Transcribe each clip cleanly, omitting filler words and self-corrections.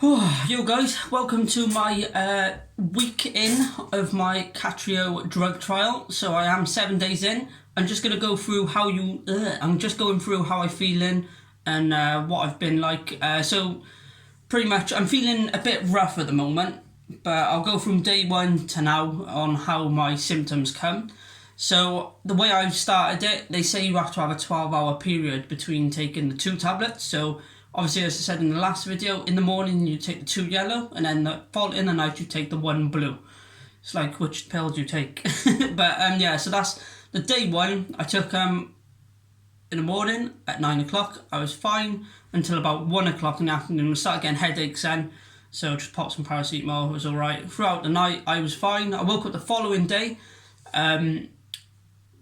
Yo guys, welcome to my week in of my Kaftrio drug trial. So I am 7 days in. I'm just gonna go through how I'm just going through how I'm feeling and what I've been like. So pretty much I'm feeling a bit rough at the moment, but I'll go from day one to now on how my symptoms come. So the way I've started it, they say you have to have a 12-hour period between taking the 2 tablets. So obviously, as I said in the last video, in the morning you take the 2 yellow, and then in the night you take the 1 blue. It's like, which pill do you take? But yeah, so that's the day one. I took in the morning at 9 o'clock. I was fine until about 1 o'clock in the afternoon. I started getting headaches then, so just popped some paracetamol. It was alright. Throughout the night I was fine. I woke up the following day.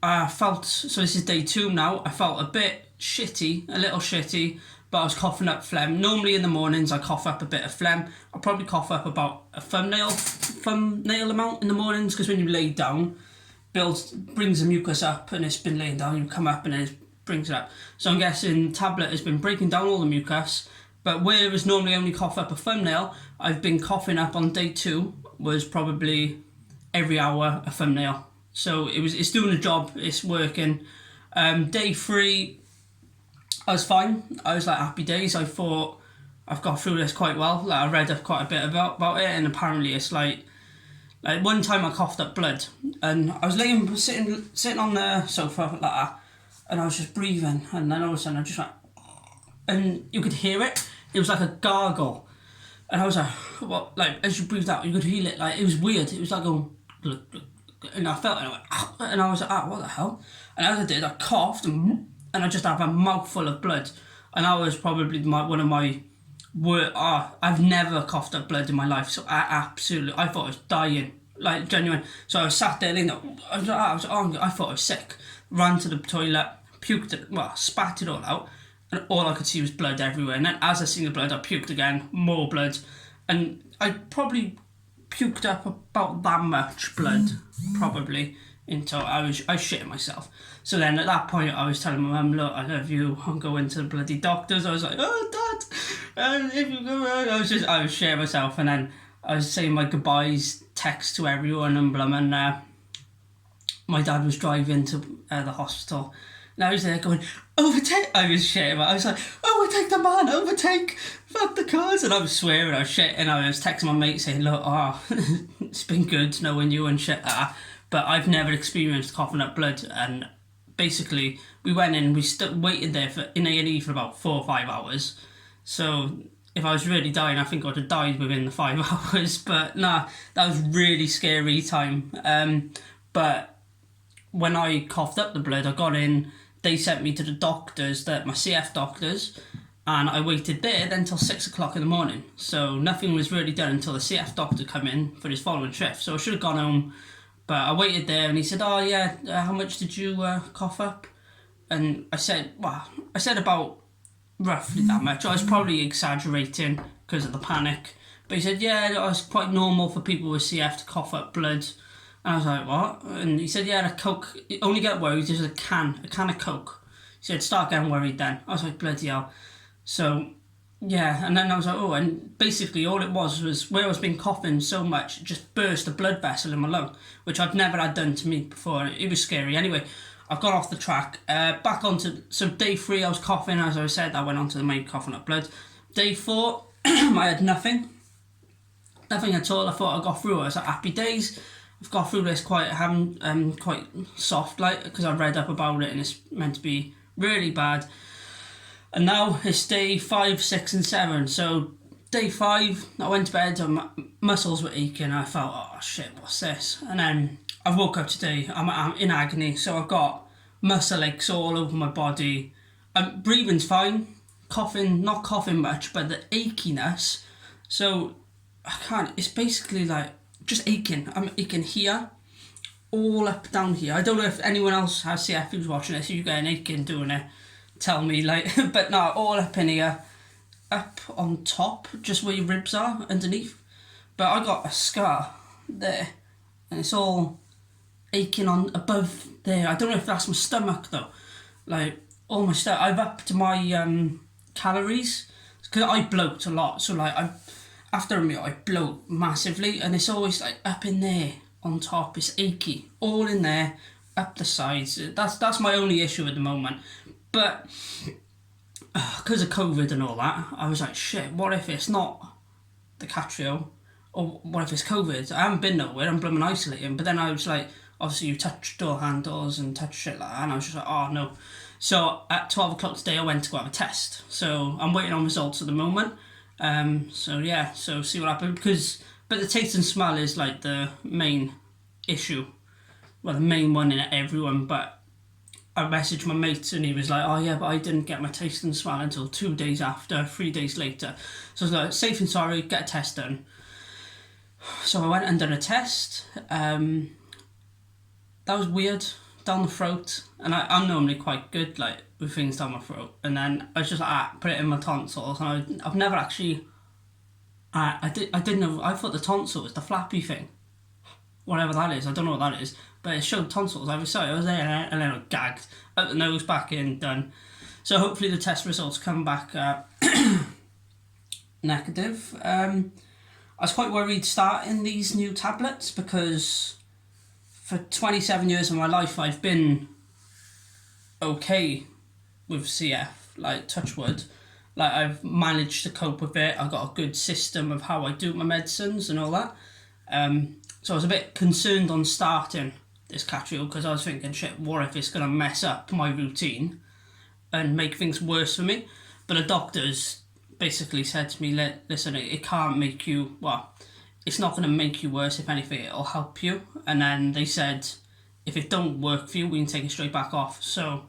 I felt, so this is day 2 now, I felt a bit shitty, a little shitty, but I was coughing up phlegm. Normally in the mornings I cough up a bit of phlegm. I'll probably cough up about a thumbnail amount in the mornings, because when you lay down, brings the mucus up, and it's been laying down, you come up and then it brings it up. So I'm guessing tablet has been breaking down all the mucus, but whereas normally I only cough up a thumbnail, I've been coughing up on day 2, was probably every hour a thumbnail. So it's doing the job, it's working. Day 3, I was fine. I was like happy days. I thought I've got through this quite well. Like I read up quite a bit about it, and apparently it's like one time I coughed up blood, and I was sitting on the sofa like that, and I was just breathing, and then all of a sudden I just went, and you could hear it. It was like a gargle, and I was like, what? Like as you breathed out, you could feel it. Like it was weird. It was like going, glug, glug, glug, and I felt it, and I went, ah, and I was like, what the hell? And as I did, I coughed and I just had a mouthful of blood, and that was probably one of my worst. I've never coughed up blood in my life, so I thought I was dying, like genuine. So I was sat there, I thought I was sick. Ran to the toilet, puked it, spat it all out, and all I could see was blood everywhere. And then as I seen the blood, I puked again, more blood, and I probably puked up about that much blood, probably. Until I shitting myself. So then at that point I was telling my mum, look, I love you, I'm going to the bloody doctors. I was like, oh Dad, if you go around. I was shitting myself, and then I was saying my goodbyes, text to everyone, and my dad was driving to the hospital, and I was there going, overtake. I was shitting. I was like, overtake the man, overtake, fuck the cars. And I was swearing, I was shitting. I was texting my mate saying, look, it's been good knowing you and shit like that. But I've never experienced coughing up blood, and basically we went in, we waited there in A&E for about 4 or 5 hours. So if I was really dying, I think I would have died within the 5 hours. But nah, that was really scary time. But when I coughed up the blood, I got in, they sent me to the doctors, my CF doctors, and I waited there then till 6 o'clock in the morning. So nothing was really done until the CF doctor come in for his following shift. So I should have gone home. But I waited there, and he said, oh yeah, how much did you cough up? And I said about roughly that much. I was probably exaggerating because of the panic. But he said, yeah, it was quite normal for people with CF to cough up blood. And I was like, what? And he said, yeah, a Coke, only get worried, there's a can of Coke. He said, start getting worried then. I was like, bloody hell. So yeah, and then I was like, and basically all it was where I was been coughing so much, it just burst a blood vessel in my lung, which I've never had done to me before. It was scary. Anyway, I've gone off the track. Back onto, so day 3 I was coughing, as I said, I went on to the main coughing up blood. Day 4, I had nothing at all. I thought I got through it. I was like, happy days. I've got through this quite soft, like, because I read up about it, and it's meant to be really bad. And now it's day 5, 6 and 7. So day 5, I went to bed and my muscles were aching. I felt, oh shit, what's this? And then I woke up today, I'm in agony. So I've got muscle aches all over my body. Breathing's fine. Not coughing much, but the achiness. So I can't, it's basically like just aching. I'm aching here, all up down here. I don't know if anyone else has CF who's watching this. If you get an aching doing it, tell me, like, but no, all up in here, up on top, just where your ribs are underneath. But I got a scar there, and it's all aching on above there. I don't know if that's my stomach though. Like all my stuff, I've upped my calories because I bloat a lot. So like after a meal I bloat massively, and it's always like up in there on top. It's achy, all in there, up the sides. That's my only issue at the moment. But because of COVID and all that, I was like, shit, what if it's not the Kaftrio, or what if it's COVID? I haven't been nowhere, I'm blooming isolating. But then I was like, obviously you touch door handles and touch shit like that, and I was just like, oh no. So at 12 o'clock today I went to go have a test, so I'm waiting on results at the moment. So see what happens, but the taste and smell is like the main issue, well, the main one in everyone. But I messaged my mate and he was like, oh yeah, but I didn't get my taste and smell until 2 days after, 3 days later. So I was like, safe and sorry, get a test done. So I went and done a test. That was weird, down the throat, and I'm normally quite good like with things down my throat, and then I was just like, put it in my tonsils, and I've never actually, I didn't know, I thought the tonsil was the flappy thing, whatever that is, I don't know what that is, but it showed tonsils. I was there and then I gagged, out the nose, back in, done. So hopefully the test results come back negative. I was quite worried starting these new tablets because for 27 years of my life I've been okay with CF, like touch wood. Like I've managed to cope with it. I've got a good system of how I do my medicines and all that. So I was a bit concerned on starting this Kaftrio because I was thinking, shit, what if it's going to mess up my routine and make things worse for me? But the doctors basically said to me, listen, it can't make you, well, it's not going to make you worse. If anything, it'll help you. And then they said, if it don't work for you, we can take it straight back off. So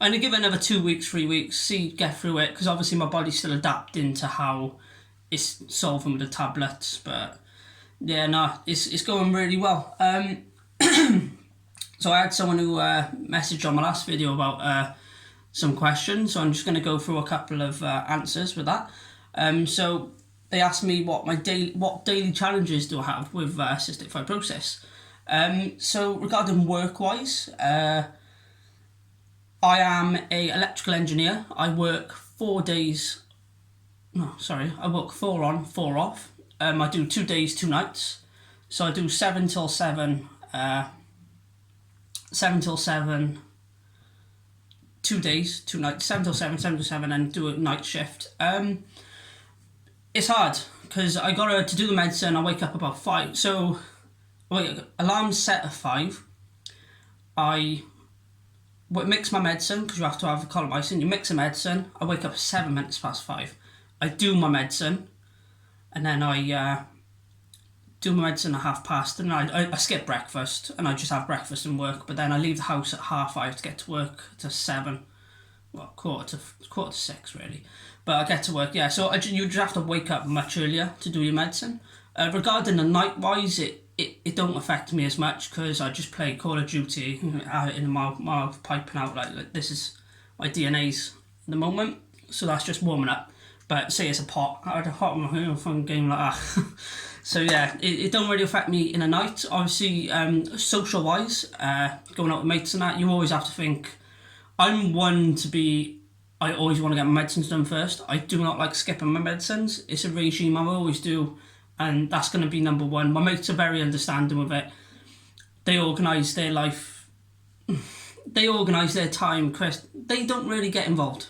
I'm going to give it another 2 weeks, 3 weeks, get through it, because obviously my body's still adapting to how it's solving with the tablets. But yeah, no, it's going really well. So I had someone who messaged on my last video about some questions, so I'm just going to go through a couple of answers with that. So they asked me what daily challenges do I have with cystic fibrosis. So regarding work-wise, I am a electrical engineer. I work 4 days. I work 4 on, 4 off. I do 2 days, 2 nights. So I do 7 till 7. 7 till 7. 2 days, 2 nights. 7 till 7, 7 till 7, and do a night shift. It's hard because I got to do the medicine. I wake up about 5. So alarm's set at 5. I mix my medicine because you have to have a colomicin. You mix the medicine. I wake up 7 minutes past 5. I do my medicine, and then I do my medicine at 5:30, and I skip breakfast and I just have breakfast and work. But then I leave the house at 5:30 to get to work to 7. Well, quarter to 6 really. But I get to work, yeah. So you just have to wake up much earlier to do your medicine. Regarding the night wise, it don't affect me as much because I just play Call of Duty out in my mouth, piping out like this is my DNA's at the moment. So that's just warming up. But say it's a pot, I'd a hot fun game like that. So yeah, it don't really affect me in the night. Obviously, social wise, going out with mates and that, you always have to think. I'm one to be, I always want to get my medicines done first. I do not like skipping my medicines. It's a regime I always do, and that's going to be number one. My mates are very understanding with it. They organise their life, they organise their time, Chris. They don't really get involved,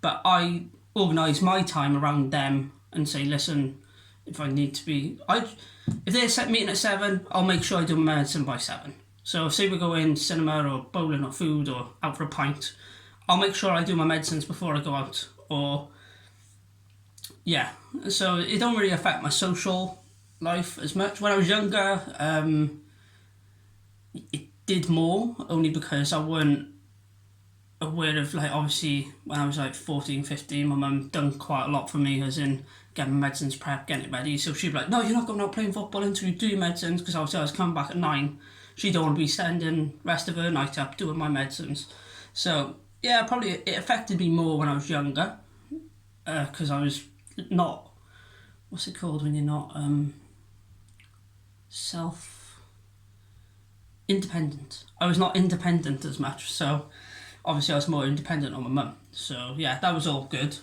but I organise my time around them and say, listen, if I need to be, if they're set meeting at 7, I'll make sure I do my medicine by 7. So say we go in cinema or bowling or food or out for a pint, I'll make sure I do my medicines before I go out. Or yeah, so it don't really affect my social life as much. When I was younger, it did more, only because I weren't aware of, like, obviously when I was like 14, 15, my mum done quite a lot for me, as in getting my medicines prep, getting it ready. So she'd be like, no, you're not going out playing football until you do your medicines, because obviously I was coming back at 9. She don't want to be spending the rest of her night up doing my medicines. So yeah, probably it affected me more when I was younger, because I was not, what's it called when you're not independent. I was not independent as much, so obviously I was more independent on my mum. So yeah, that was all good.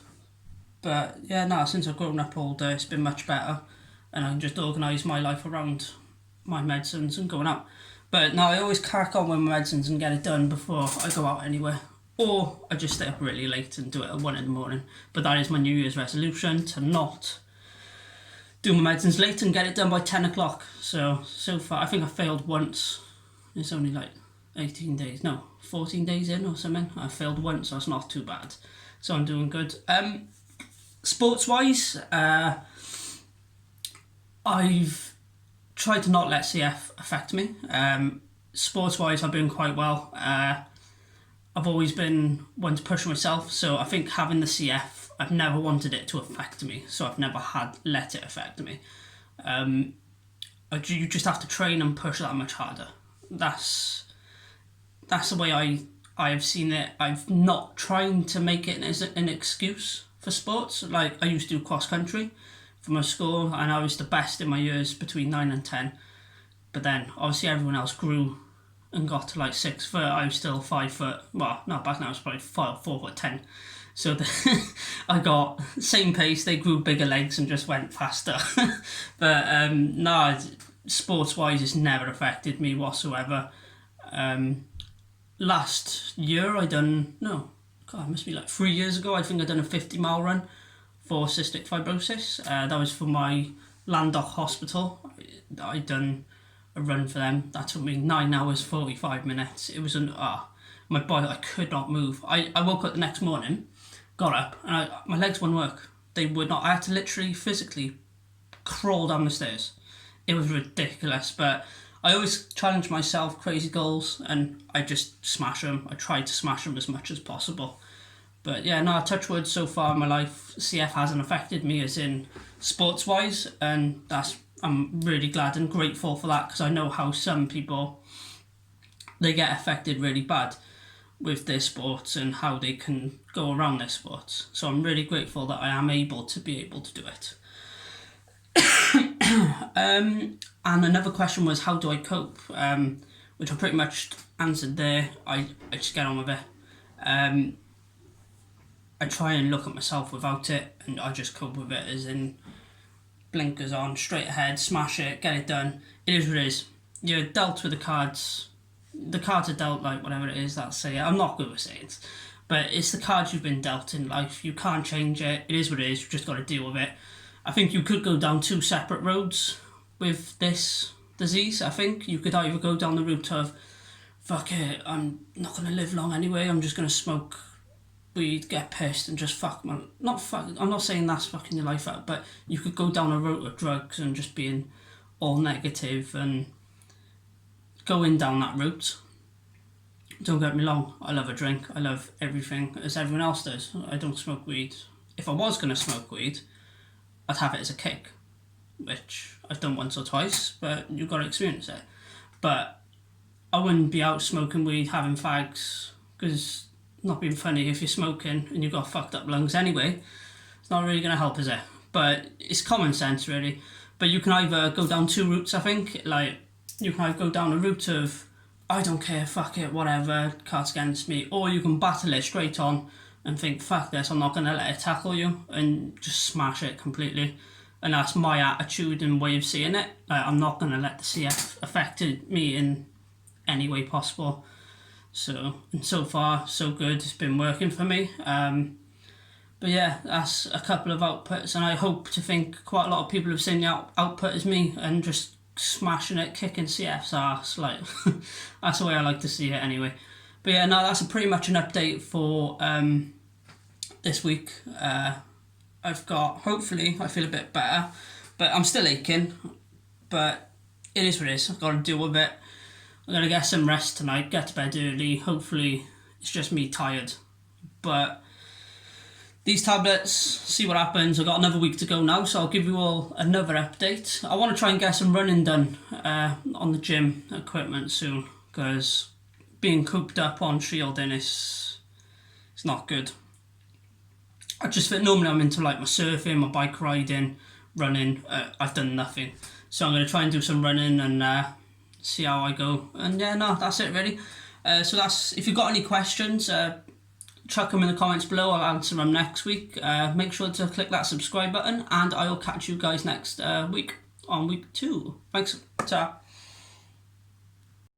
But yeah, no, since I've grown up older, it's been much better, and I can just organise my life around my medicines and going out. But no, I always crack on with my medicines and get it done before I go out anywhere. Or I just stay up really late and do it at 1 in the morning. But that is my New Year's resolution, to not do my medicines late and get it done by 10 o'clock. So far, I think I failed once. It's only like 18 days, no, 14 days in or something. I failed once, so it's not too bad. So I'm doing good. Sports-wise, I've tried to not let CF affect me. Sports-wise, I've been quite well. I've always been one to push myself, so I think having the CF, I've never wanted it to affect me, so I've never let it affect me. You just have to train and push that much harder. That's the way I have seen it. I've not trying to make it as an excuse for sports. Like, I used to do cross country for my school, and I was the best in my years between 9 and 10. But then, obviously, everyone else grew and got to like 6 foot. I was still 5 foot. Well, no, back then I was probably 4'10". So I got same pace. They grew bigger legs and just went faster. But no, sports-wise, it's never affected me whatsoever. Last year it must be like 3 years ago, I think I done a 50-mile run for cystic fibrosis. That was for my Landock Hospital. I done a run for them. That took me 9 hours 45 minutes. It was my body, I could not move. I woke up the next morning, got up, and my legs wouldn't work. They would not. I had to literally physically crawl down the stairs. It was ridiculous, but I always challenge myself, crazy goals, and I just smash them. I try to smash them as much as possible. But yeah, no, touch wood, so far in my life, CF hasn't affected me as in sports-wise, and I'm really glad and grateful for that, because I know how some people, they get affected really bad with their sports and how they can go around their sports. So I'm really grateful that I am able to do it. And another question was, how do I cope? Which I pretty much answered there. I just get on with it. I try and look at myself without it, and I just cope with it as in blinkers on, straight ahead, smash it, get it done. It is what it is. You're dealt with the cards. The cards are dealt, like whatever it is, that's it. I'm not good with sayings, but it's the cards you've been dealt in life. You can't change it. It is what it is. You've just got to deal with it. I think you could go down 2 separate roads with this disease. I think you could either go down the route of, fuck it, I'm not going to live long anyway, I'm just going to smoke weed, get pissed, and just I'm not saying that's fucking your life up, but you could go down a route of drugs and just being all negative and going down that route. Don't get me wrong, I love a drink, I love everything as everyone else does. I don't smoke weed. If I was going to smoke weed, I'd have it as a kick, which I've done once or twice, but you've got to experience it. But I wouldn't be out smoking weed, having fags, because not being funny, if you're smoking and you've got fucked up lungs anyway, it's not really going to help, is it? But it's common sense, really. But you can either go down 2 routes, I think. Like, you can either go down a route of, I don't care, fuck it, whatever, cards against me, or you can battle it straight on and think, fuck this, I'm not going to let it tackle you, and just smash it completely. And that's my attitude and way of seeing it. Like, I'm not going to let the CF affect me in any way possible. So far, so good. It's been working for me. But yeah, that's a couple of outputs, and I hope to think quite a lot of people have seen the output as me and just smashing it, kicking CF's ass. Like, that's the way I like to see it anyway. But yeah, no, that's pretty much an update for this week. Hopefully, I feel a bit better, but I'm still aching. But it is what it is. I've got to deal with it. I'm going to get some rest tonight, get to bed early. Hopefully, it's just me tired. But these tablets, see what happens. I've got another week to go now, so I'll give you all another update. I want to try and get some running done on the gym equipment soon, because being cooped up on shielding is not good. Normally I'm into like my surfing, my bike riding, running. I've done nothing. So I'm going to try and do some running and see how I go. And yeah, no, that's it really. So if you've got any questions, chuck them in the comments below. I'll answer them next week. Make sure to click that subscribe button, and I will catch you guys next week on week 2. Thanks. Ta.